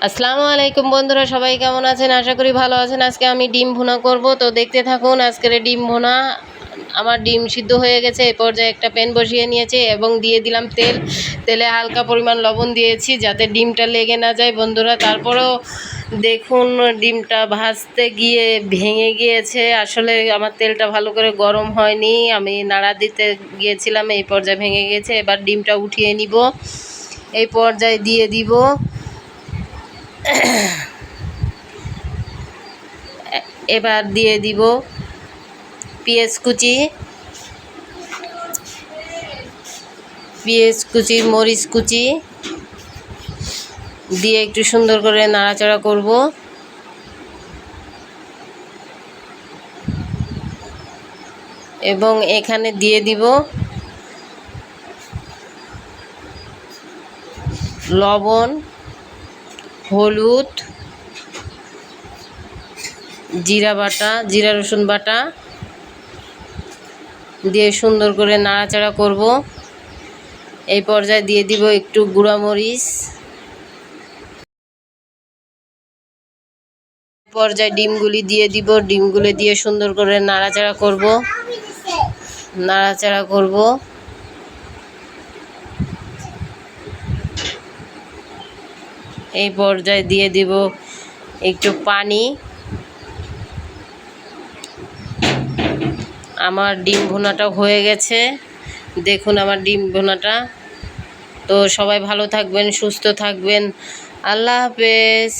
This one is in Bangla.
আসসালামু আলাইকুম বন্ধুরা, সবাই কেমন আছেন? আশা করি ভালো আছেন। আজকে আমি ডিম ভুনা করব, তো দেখতে থাকুন আজকের ডিম ভুনা। আমার ডিম সিদ্ধ হয়ে গেছে। এই পর্যায়ে একটা প্যান বসিয়ে নিয়েছি এবং দিয়ে দিলাম তেল। তেলে হালকা পরিমাণ লবণ দিয়েছি যাতে ডিমটা লেগে না যায় বন্ধুরা। তারপরেও দেখুন ডিমটা ভাজতে গিয়ে ভেঙে গিয়েছে। আসলে আমার তেলটা ভালো করে গরম হয়নি, আমি নাড়া দিতে গিয়েছিলাম, এই পর্যায়ে ভেঙে গিয়েছে। এবার ডিমটা উঠিয়ে নিব। এই পর্যায়ে দিয়ে দিব এবার দিয়ে দিব পেঁয়াজ কুচি, মরিচ কুচি দিয়ে একটু সুন্দর করে নাড়াচাড়া করব। এবং এখানে দিয়ে দিব লবণ, হলুদ, জিরা রসুন বাটা দিয়ে সুন্দর করে নাড়াচাড়া করব। এই পর্যায়ে দিয়ে দিব একটু গুঁড়া মরিচ। পর্যায়ে ডিমগুলি দিয়ে দিব। ডিমগুলি দিয়ে সুন্দর করে নাড়াচাড়া করব। এই পর্যায়ে দিয়ে দিব একটু পানি। আমার ডিম ভুনাটা হয়ে গেছে, দেখুন আমার ডিম ভুনাটা। তো সবাই ভালো থাকবেন, সুস্থ থাকবেন। আল্লাহ হাফেজ।